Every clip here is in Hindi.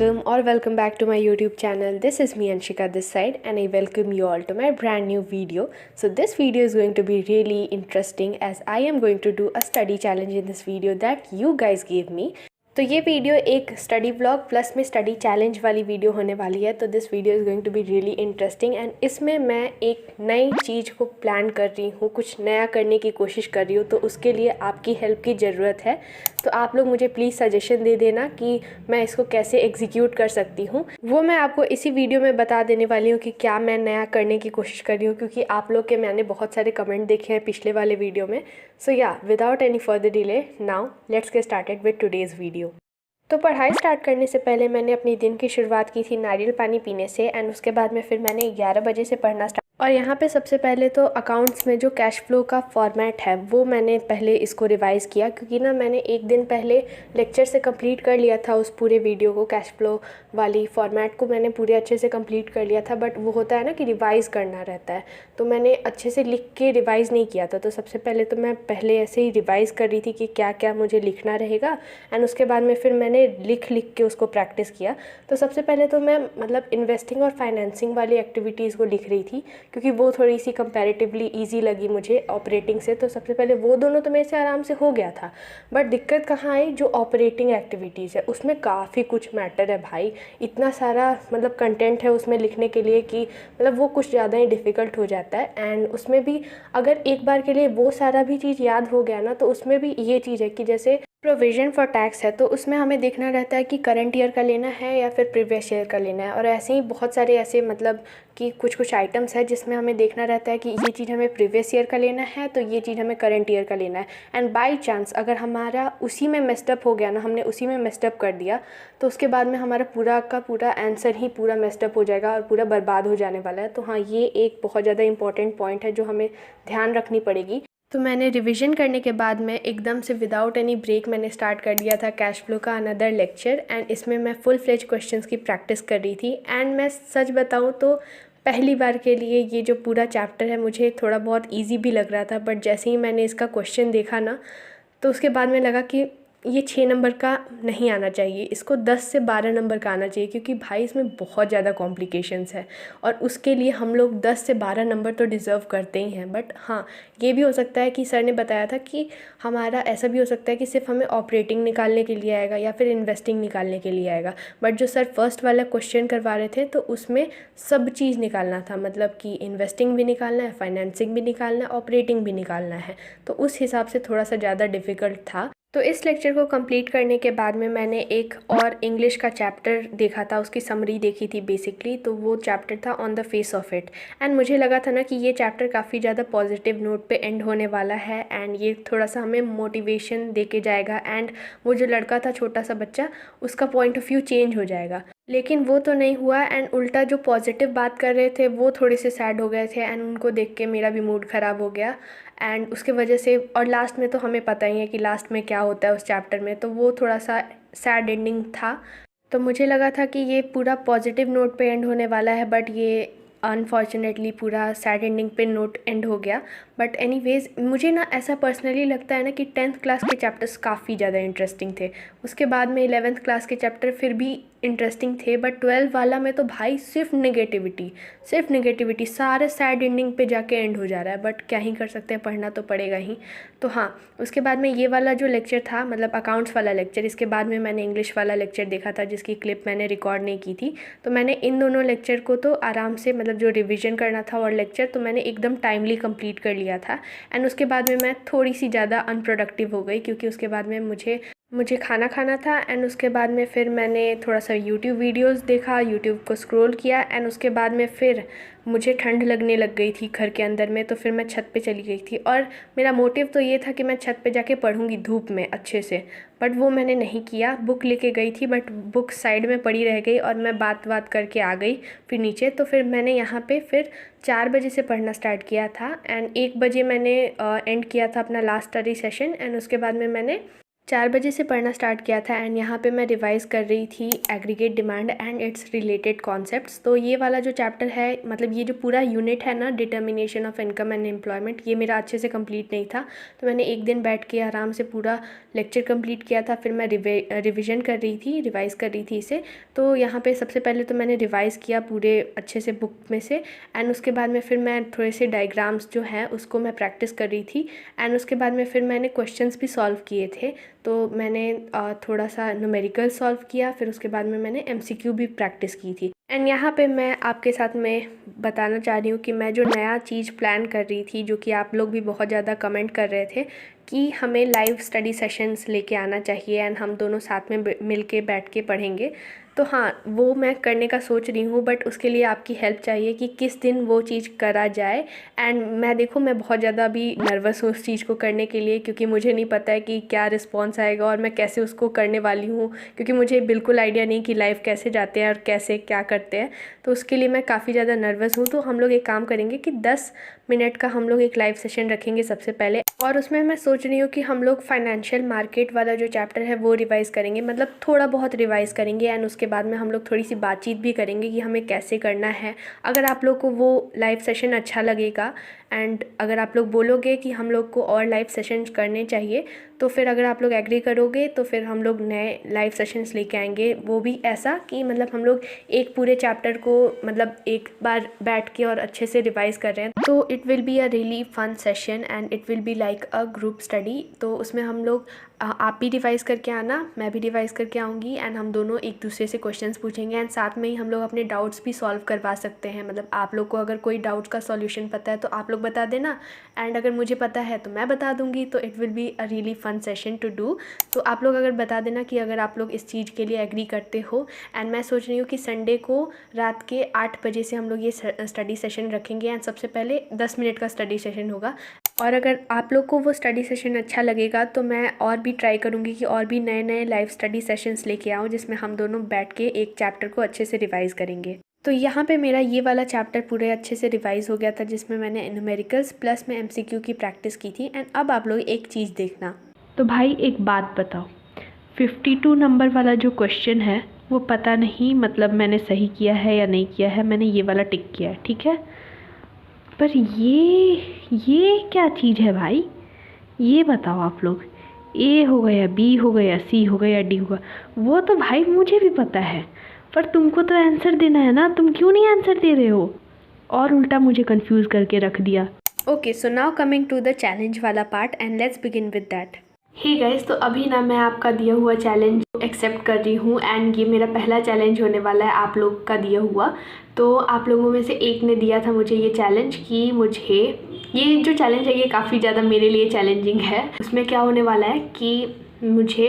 welcome back to my YouTube channel. This is me Anshika this side and I welcome you all to my brand new video. So this video is going to be really interesting as I am going to do a study challenge in this video that you guys gave me. तो ये वीडियो एक स्टडी ब्लॉग प्लस में स्टडी चैलेंज वाली वीडियो होने वाली है। तो this video is going to be really interesting and इसमें मैं एक नई चीज़ को प्लान कर रही हूँ, कुछ नया करने की कोशिश कर रही हूँ। तो उसके लिए आपकी हेल्प की ज़रूरत है। तो आप लोग मुझे प्लीज़ सजेशन दे देना कि मैं इसको कैसे एग्जीक्यूट कर सकती हूँ। वो मैं आपको इसी वीडियो में बता देने वाली हूँ कि क्या मैं नया करने की कोशिश कर रही हूँ, क्योंकि आप लोग के मैंने बहुत सारे कमेंट देखे हैं पिछले वाले वीडियो में। सो या without any further delay now let's get started with today's video. तो पढ़ाई स्टार्ट करने से पहले मैंने अपनी दिन की शुरुआत की थी नारियल पानी पीने से एंड उसके बाद में फिर मैंने 11 बजे से पढ़ना स्टार्ट। और यहाँ पे सबसे पहले तो अकाउंट्स में जो कैश फ्लो का फॉर्मेट है वो मैंने पहले इसको रिवाइज़ किया, क्योंकि ना मैंने एक दिन पहले लेक्चर से कंप्लीट कर लिया था उस पूरे वीडियो को। कैश फ्लो वाली फॉर्मेट को मैंने पूरे अच्छे से कंप्लीट कर लिया था, बट वो होता है ना कि रिवाइज़ करना रहता है, तो मैंने अच्छे से लिख के रिवाइज़ नहीं किया था। तो सबसे पहले तो मैं पहले ऐसे ही रिवाइज़ कर रही थी कि क्या क्या मुझे लिखना रहेगा एंड उसके बाद में फिर मैंने लिख के उसको प्रैक्टिस किया। तो सबसे पहले तो मैं मतलब इन्वेस्टिंग और फाइनेंसिंग वाली एक्टिविटीज़ को लिख रही थी, क्योंकि वो थोड़ी सी कंपैरेटिवली इजी लगी मुझे ऑपरेटिंग से। तो सबसे पहले वो दोनों तो मेरे से आराम से हो गया था, बट दिक्कत कहाँ आई, जो ऑपरेटिंग एक्टिविटीज़ है उसमें काफ़ी कुछ मैटर है भाई। इतना सारा मतलब कंटेंट है उसमें लिखने के लिए कि मतलब वो कुछ ज़्यादा ही डिफ़िकल्ट हो जाता है। एंड उसमें भी अगर एक बार के लिए वो सारा भी चीज़ याद हो गया ना, तो उसमें भी ये चीज़ है कि जैसे प्रोविज़न फॉर टैक्स है तो उसमें हमें देखना रहता है कि करंट ईयर का लेना है या फिर प्रीवियस ईयर का लेना है। और ऐसे ही बहुत सारे ऐसे मतलब कि कुछ आइटम्स है जिसमें हमें देखना रहता है कि ये चीज़ हमें प्रीवियस ईयर का लेना है तो ये चीज़ हमें करंट ईयर का लेना है। एंड बाई चांस अगर हमारा उसी में मेस्टअप हो गया ना, हमने उसी में मेस्टअप कर दिया, तो उसके बाद में हमारा पूरा का पूरा आंसर ही पूरा मेस्टअप हो जाएगा और पूरा बर्बाद हो जाने वाला है। तो हाँ, ये एक बहुत ज़्यादा इंपॉर्टेंट पॉइंट है जो हमें ध्यान रखनी पड़ेगी। तो मैंने रिवीजन करने के बाद में एकदम से विदाउट एनी ब्रेक मैंने स्टार्ट कर दिया था कैश फ्लो का अनदर लेक्चर। एंड इसमें मैं फुल फ्लेज क्वेश्चंस की प्रैक्टिस कर रही थी। एंड मैं सच बताऊं तो पहली बार के लिए ये जो पूरा चैप्टर है मुझे थोड़ा बहुत इजी भी लग रहा था, बट जैसे ही मैंने इसका क्वेश्चन देखा ना, तो उसके बाद में लगा कि ये 6 नंबर का नहीं आना चाहिए, इसको 10 से 12 नंबर का आना चाहिए, क्योंकि भाई इसमें बहुत ज़्यादा कॉम्प्लिकेशंस है और उसके लिए हम लोग 10 से 12 नंबर तो डिज़र्व करते ही हैं। बट हाँ, ये भी हो सकता है कि सर ने बताया था कि हमारा ऐसा भी हो सकता है कि सिर्फ हमें ऑपरेटिंग निकालने के लिए आएगा या फिर इन्वेस्टिंग निकालने के लिए आएगा। बट जो सर फर्स्ट वाला क्वेश्चन करवा रहे थे तो उसमें सब चीज़ निकालना था, मतलब कि इन्वेस्टिंग भी निकालना है, फाइनेंसिंग भी निकालना है, ऑपरेटिंग भी निकालना है। तो उस हिसाब से थोड़ा सा ज़्यादा डिफ़िकल्ट था। तो इस लेक्चर को कंप्लीट करने के बाद में मैंने एक और इंग्लिश का चैप्टर देखा था, उसकी समरी देखी थी बेसिकली। तो वो चैप्टर था on the face of it. And मुझे लगा था ना कि ये चैप्टर काफ़ी ज़्यादा पॉजिटिव नोट पे एंड होने वाला है एंड ये थोड़ा सा हमें मोटिवेशन दे के जाएगा। एंड वो जो लड़का था छोटा सा बच्चा, उसका पॉइंट ऑफ व्यू चेंज हो जाएगा। लेकिन वो तो नहीं हुआ एंड उल्टा जो पॉजिटिव बात कर रहे थे वो थोड़े से सैड हो गए थे एंड उनको देख के मेरा भी मूड ख़राब हो गया। एंड उसके वजह से और लास्ट में तो हमें पता ही है कि लास्ट में क्या होता है उस चैप्टर में, तो वो थोड़ा सा सैड एंडिंग था। तो मुझे लगा था कि ये पूरा पॉजिटिव नोट पे एंड होने वाला है, बट ये अनफॉर्चुनेटली पूरा सैड एंडिंग पे नोट एंड हो गया। बट एनीवेज मुझे ना ऐसा पर्सनली लगता है ना कि 10th क्लास के चैप्टर्स काफ़ी ज़्यादा इंटरेस्टिंग थे। उसके बाद में 11th क्लास के चैप्टर फिर भी इंटरेस्टिंग थे, बट 12 वाला में तो भाई सिर्फ नेगेटिविटी सारे सैड एंडिंग पे जाके एंड हो जा रहा है। बट क्या ही कर सकते हैं, पढ़ना तो पड़ेगा ही। तो हाँ, उसके बाद में ये वाला जो लेक्चर था मतलब अकाउंट्स वाला लेक्चर, इसके बाद में मैंने इंग्लिश वाला लेक्चर देखा था जिसकी क्लिप मैंने रिकॉर्ड नहीं की थी। तो मैंने इन दोनों लेक्चर को तो आराम से मतलब जो रिविज़न करना था और लेक्चर तो मैंने एकदम टाइमली कंप्लीट कर लिया था। एंड उसके बाद में मैं थोड़ी सी ज़्यादा अनप्रोडक्टिव हो गई, क्योंकि उसके बाद में मुझे खाना खाना था। एंड उसके बाद में फिर मैंने थोड़ा सा यूट्यूब वीडियोस देखा, यूट्यूब को स्क्रॉल किया। एंड उसके बाद में फिर मुझे ठंड लगने लग गई थी घर के अंदर में, तो फिर मैं छत पे चली गई थी। और मेरा मोटिव तो ये था कि मैं छत पे जाके पढ़ूँगी धूप में अच्छे से, बट वो मैंने नहीं किया। बुक लेके गई थी बट बुक साइड में पड़ी रह गई और मैं बात करके आ गई फिर नीचे। तो फिर मैंने यहाँ पे फिर 4 बजे से पढ़ना स्टार्ट किया था एंड 1 बजे मैंने एंड किया था अपना लास्ट स्टडी सेशन। एंड उसके बाद में मैंने 4 बजे से पढ़ना स्टार्ट किया था एंड यहाँ पे मैं रिवाइज कर रही थी aggregate demand and it's related concepts. तो ये वाला जो चैप्टर है, मतलब ये जो पूरा यूनिट है ना, determination of income and employment, ये मेरा अच्छे से कंप्लीट नहीं था। तो मैंने एक दिन बैठ के आराम से पूरा लेक्चर कंप्लीट किया था। फिर मैं रिविज़न कर रही थी, रिवाइज कर रही थी इसे। तो यहाँ पर सबसे पहले तो मैंने रिवाइज़ किया पूरे अच्छे से बुक में से, एंड उसके बाद में फिर मैं थोड़े से डायग्राम्स जो हैं उसको मैं प्रैक्टिस कर रही थी। एंड उसके बाद में फिर मैंने क्वेश्चंस भी सॉल्व किए थे। तो मैंने थोड़ा सा न्यूमेरिकल सॉल्व किया, फिर उसके बाद में मैंने एमसीक्यू भी प्रैक्टिस की थी। एंड यहाँ पे मैं आपके साथ में बताना चाह रही हूँ कि मैं जो नया चीज़ प्लान कर रही थी, जो कि आप लोग भी बहुत ज़्यादा कमेंट कर रहे थे कि हमें लाइव स्टडी सेशंस लेके आना चाहिए एंड हम दोनों साथ में मिल के बैठ के पढ़ेंगे। तो हाँ, वो मैं करने का सोच रही हूँ, बट उसके लिए आपकी हेल्प चाहिए कि किस दिन वो चीज़ करा जाए। एंड मैं बहुत ज़्यादा अभी नर्वस हूँ उस चीज़ को करने के लिए, क्योंकि मुझे नहीं पता है कि क्या रिस्पॉन्स आएगा और मैं कैसे उसको करने वाली हूँ, क्योंकि मुझे बिल्कुल आइडिया नहीं कि लाइव कैसे जाते हैं और कैसे क्या करते हैं। तो उसके लिए मैं काफ़ी ज़्यादा नर्वस हूँ। तो हम लोग एक काम करेंगे कि 10 मिनट का हम लोग एक लाइव सेशन रखेंगे सबसे पहले, और उसमें मैं सोच रही हूँ कि हम लोग फाइनेंशियल मार्केट वाला जो चैप्टर है वो रिवाइज़ करेंगे, मतलब थोड़ा बहुत रिवाइज़ करेंगे। एंड उसके बाद में हम लोग थोड़ी सी बातचीत भी करेंगे कि हमें कैसे करना है। अगर आप लोग को वो लाइव सेशन अच्छा लगेगा एंड अगर आप लोग बोलोगे कि हम लोग को और लाइव सेशंस करने चाहिए, तो फिर अगर आप लोग एग्री करोगे तो फिर हम लोग नए लाइव सेशंस लेके आएंगे। वो भी ऐसा कि मतलब हम लोग एक पूरे चैप्टर को मतलब एक बार बैठ के और अच्छे से रिवाइज़ कर रहे हैं। तो it will be a really fun session and it will be like a group study. तो उसमें हम लोग आप भी रिवाइज़ करके आना, मैं भी रिवाइज़ करके आऊँगी, एंड हम दोनों एक दूसरे से क्वेश्चंस पूछेंगे एंड साथ में ही हम लोग अपने डाउट्स भी सॉल्व करवा सकते हैं। मतलब आप लोग को अगर कोई डाउट्स का सॉल्यूशन पता है तो आप लोग बता देना, एंड अगर मुझे पता है तो मैं बता दूँगी। तो it will be a really fun session to do. तो आप लोग अगर बता देना कि अगर आप लोग इस चीज़ के लिए एग्री करते हो। एंड मैं सोच रही हूँ कि संडे को रात के 8 बजे से हम लोग ये स्टडी सेशन रखेंगे एंड सबसे पहले 10 मिनट का स्टडी सेशन होगा। और अगर आप लोग को वो स्टडी सेशन अच्छा लगेगा तो मैं और भी ट्राई करूँगी कि और भी नए नए लाइव स्टडी सेशंस लेके आऊँ, जिसमें हम दोनों बैठ के एक चैप्टर को अच्छे से रिवाइज़ करेंगे। तो यहाँ पे मेरा ये वाला चैप्टर पूरे अच्छे से रिवाइज़ हो गया था, जिसमें मैंने न्यूमेरिकल्स प्लस में एमसीक्यू की प्रैक्टिस की थी। एंड अब आप लोग एक चीज़ देखना। तो भाई एक बात बताओ, 52 नंबर वाला जो क्वेश्चन है वो पता नहीं मतलब मैंने सही किया है या नहीं किया है, मैंने ये वाला टिक किया है, ठीक है। पर ये क्या चीज़ है भाई, ये बताओ आप लोग। ए हो गया, बी हो गया, सी हो गया, डी होगा, वो तो भाई मुझे भी पता है, पर तुमको तो आंसर देना है ना, तुम क्यों नहीं आंसर दे रहे हो और उल्टा मुझे कंफ्यूज करके रख दिया। Okay, so now coming to the challenge वाला part and let's begin with that. Hey guys, तो अभी ना मैं आपका दिया हुआ चैलेंज एक्सेप्ट कर रही हूँ एंड ये मेरा पहला चैलेंज होने वाला है आप लोग का दिया हुआ। तो आप लोगों में से एक ने दिया था मुझे ये चैलेंज कि मुझे ये जो चैलेंज है ये काफ़ी ज़्यादा मेरे लिए चैलेंजिंग है। उसमें क्या होने वाला है कि मुझे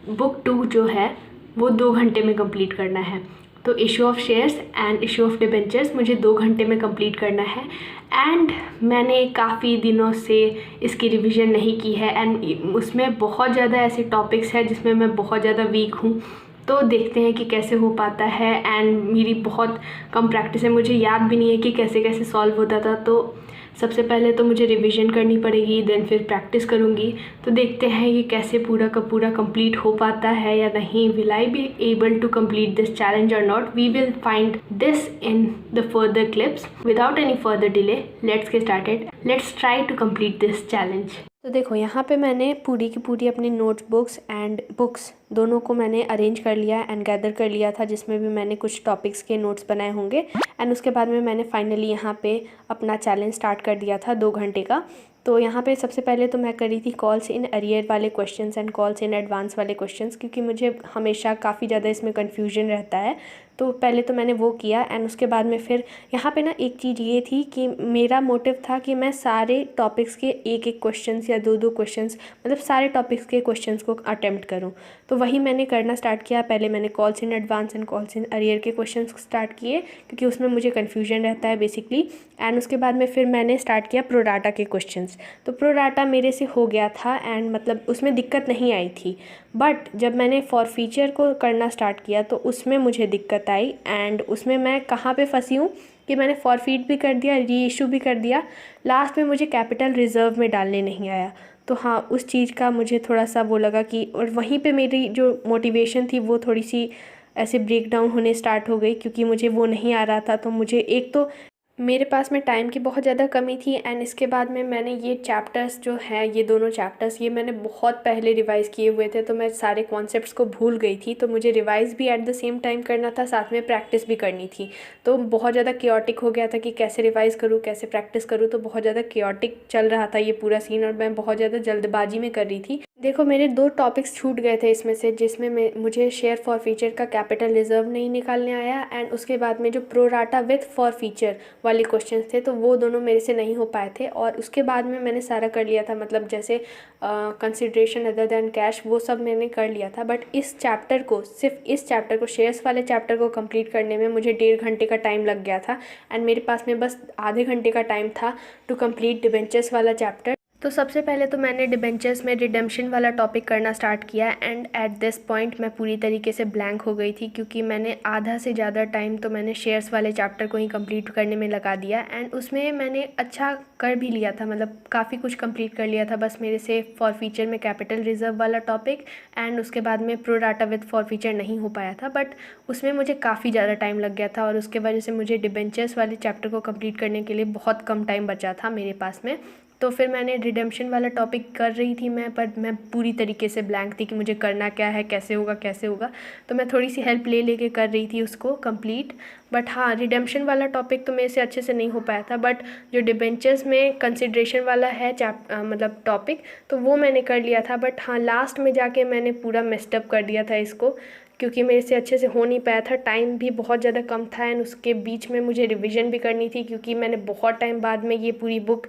बुक 2 जो है वो 2 घंटे में कंप्लीट करना है। तो issue of shares and issue of debentures मुझे 2 घंटे में कंप्लीट करना है। एंड मैंने काफ़ी दिनों से इसकी रिवीजन नहीं की है एंड उसमें बहुत ज़्यादा ऐसे टॉपिक्स हैं जिसमें मैं बहुत ज़्यादा वीक हूँ। तो देखते हैं कि कैसे हो पाता है। एंड मेरी बहुत कम प्रैक्टिस है, मुझे याद भी नहीं है कि कैसे कैसे सॉल्व होता था। तो सबसे पहले तो मुझे रिवीजन करनी पड़ेगी, देन फिर प्रैक्टिस करूँगी। तो देखते हैं कि कैसे पूरा का पूरा कंप्लीट हो पाता है या नहीं। Will I be able to complete this challenge और not, we will find this in the further clips. Without any further delay let's get started, let's try to complete this challenge. तो देखो, यहाँ पे मैंने पूरी की पूरी अपनी नोटबुक्स एंड बुक्स दोनों को मैंने अरेंज कर लिया एंड गैदर कर लिया था, जिसमें भी मैंने कुछ टॉपिक्स के नोट्स बनाए होंगे। एंड उसके बाद में मैंने फाइनली यहाँ पे अपना चैलेंज स्टार्ट कर दिया था 2 घंटे का। तो यहाँ पे सबसे पहले तो मैं कर रही थी कॉल्स इन अरियर वाले questions and calls in advance वाले क्वेश्चंस, क्योंकि मुझे हमेशा काफ़ी ज़्यादा इसमें कन्फ्यूजन रहता है। तो पहले तो मैंने वो किया एंड उसके बाद में फिर यहाँ पे ना एक चीज़ ये थी कि मेरा मोटिव था कि मैं सारे टॉपिक्स के एक एक क्वेश्चंस या 2-2 क्वेश्चंस, मतलब सारे टॉपिक्स के क्वेश्चंस को अटेम्प्ट करूँ। तो वही मैंने करना स्टार्ट किया। पहले मैंने calls in advance and calls in arrear के क्वेश्चंस स्टार्ट किए, क्योंकि उसमें मुझे कन्फ्यूजन रहता है बेसिकली। एंड उसके बाद में फिर मैंने स्टार्ट किया प्रो डाटा के क्वेश्चंस। तो प्रो डाटा मेरे से हो गया था एंड मतलब उसमें दिक्कत नहीं आई थी। बट जब मैंने फॉर फीचर को करना स्टार्ट किया तो उसमें मुझे दिक्कत आई। एंड उसमें मैं कहाँ पे फंसी हूँ कि मैंने फॉरफीट भी कर दिया, री इशू भी कर दिया, लास्ट में मुझे कैपिटल रिज़र्व में डालने नहीं आया। तो हाँ, उस चीज़ का मुझे थोड़ा सा वो लगा कि, और वहीं पे मेरी जो मोटिवेशन थी वो थोड़ी सी ऐसे ब्रेक डाउन होने स्टार्ट हो गई, क्योंकि मुझे वो नहीं आ रहा था। तो मुझे एक तो मेरे पास में टाइम की बहुत ज़्यादा कमी थी, एंड इसके बाद में मैंने ये चैप्टर्स जो हैं, ये दोनों चैप्टर्स ये मैंने बहुत पहले रिवाइज़ किए हुए थे, तो मैं सारे कॉन्सेप्ट्स को भूल गई थी। तो मुझे रिवाइज़ भी एट द सेम टाइम करना था, साथ में प्रैक्टिस भी करनी थी। तो बहुत ज़्यादा केओटिक हो गया था कि कैसे रिवाइज़ करूँ, कैसे प्रैक्टिस करूँ। तो बहुत ज़्यादा केओटिक चल रहा था ये पूरा सीन, और मैं बहुत ज़्यादा जल्दबाजी में कर रही थी। देखो, मेरे 2 टॉपिक्स छूट गए थे इसमें से, जिसमें मुझे शेयर फॉर फीचर का कैपिटल रिजर्व नहीं निकालने आया, एंड उसके बाद में जो pro rata with for feature वाले क्वेश्चंस थे, तो वो दोनों मेरे से नहीं हो पाए थे। और उसके बाद में मैंने सारा कर लिया था, मतलब जैसे कंसिडरेशन अदर दैन कैश, वो सब मैंने कर लिया था। बट इस चैप्टर को, सिर्फ इस चैप्टर को, शेयर्स वाले चैप्टर को कंप्लीट करने में मुझे 1.5 घंटे का टाइम लग गया था, एंड मेरे पास में बस आधे घंटे का टाइम था टू कंप्लीट डिबेंचर्स वाला चैप्टर। तो सबसे पहले तो मैंने डिबेंचर्स में रिडेम्पशन वाला टॉपिक करना स्टार्ट किया, एंड एट दिस पॉइंट मैं पूरी तरीके से ब्लैंक हो गई थी, क्योंकि मैंने आधा से ज़्यादा टाइम तो मैंने शेयर्स वाले चैप्टर को ही कंप्लीट करने में लगा दिया। एंड उसमें मैंने अच्छा कर भी लिया था, मतलब काफ़ी कुछ कंप्लीट कर लिया था। बस मेरे से फॉर फीचर में कैपिटल रिजर्व वाला टॉपिक एंड उसके बाद में pro rata with for feature नहीं हो पाया था, बट उसमें मुझे काफ़ी ज़्यादा टाइम लग गया था, और उसके वजह से मुझे डिबेंचर्स वाले चैप्टर को कंप्लीट करने के लिए बहुत कम टाइम बचा था मेरे पास में। तो फिर मैंने रिडेम्पशन वाला टॉपिक कर रही थी मैं, पर मैं पूरी तरीके से ब्लैंक थी कि मुझे करना क्या है, कैसे होगा कैसे होगा। तो मैं थोड़ी सी हेल्प ले लेके कर रही थी उसको कंप्लीट। बट हाँ, रिडेम्पशन वाला टॉपिक तो मेरे से अच्छे से नहीं हो पाया था, बट जो डिबेंचर्स में कंसिडरेशन वाला है मतलब टॉपिक, तो वो मैंने कर लिया था। बट हाँ, लास्ट में जाके मैंने पूरा मेस्टअप कर दिया था इसको, क्योंकि मेरे से अच्छे से हो नहीं पाया था, टाइम भी बहुत ज़्यादा कम था, एंड उसके बीच में मुझे रिवीजन भी करनी थी, क्योंकि मैंने बहुत टाइम बाद में ये पूरी बुक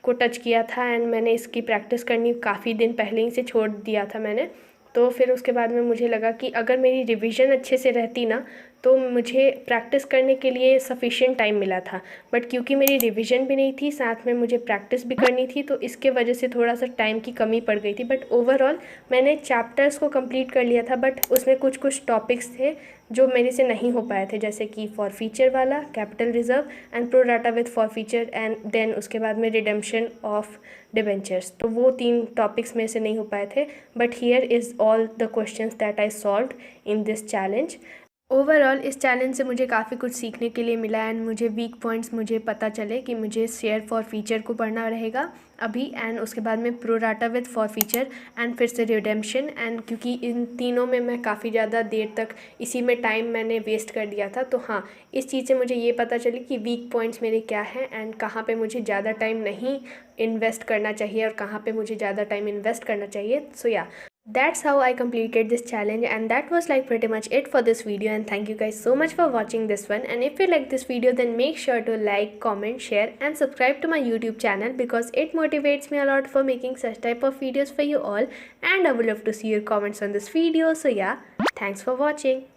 को टच किया था, एंड मैंने इसकी प्रैक्टिस करनी काफ़ी दिन पहले ही से छोड़ दिया था मैंने। तो फिर उसके बाद में मुझे लगा कि अगर मेरी रिवीजन अच्छे से रहती ना, तो मुझे प्रैक्टिस करने के लिए सफिशिएंट टाइम मिला था। बट क्योंकि मेरी रिवीजन भी नहीं थी, साथ में मुझे प्रैक्टिस भी करनी थी, तो इसके वजह से थोड़ा सा टाइम की कमी पड़ गई थी। बट ओवरऑल मैंने चैप्टर्स को कंप्लीट कर लिया था, बट उसमें कुछ कुछ टॉपिक्स थे जो मेरे से नहीं हो पाए थे, जैसे कि फॉर फीचर वाला, capital reserve and pro rata with forfeiture, and then उसके बाद में रिडेम्पशन ऑफ डिबेंचर्स। तो वो 3 टॉपिक्स में से नहीं हो पाए थे। But here is all the questions that I solved in this challenge. Overall इस चैलेंज से मुझे काफ़ी कुछ सीखने के लिए मिला, एंड मुझे वीक पॉइंट्स मुझे पता चले कि मुझे शेयर फॉर फीचर को पढ़ना रहेगा अभी, एंड उसके बाद में pro rata with forfeiture, and फिर से रिडेम्पशन। एंड क्योंकि इन तीनों में मैं काफ़ी ज़्यादा देर तक इसी में टाइम मैंने वेस्ट कर दिया था, तो हाँ, इस चीज़ से मुझे ये पता चली कि वीक पॉइंट्स मेरे क्या हैं, एंड कहाँ पे मुझे ज़्यादा टाइम नहीं इन्वेस्ट करना चाहिए और कहाँ पे मुझे ज़्यादा टाइम इन्वेस्ट करना चाहिए। सो या, that's how I completed this challenge, and that was like pretty much it for this video. And thank you guys so much for watching this one. And if you like this video, then make sure to like, comment, share and subscribe to my YouTube channel, because it motivates me a lot for making such type of videos for you all. And I would love to see your comments on this video. So yeah, thanks for watching.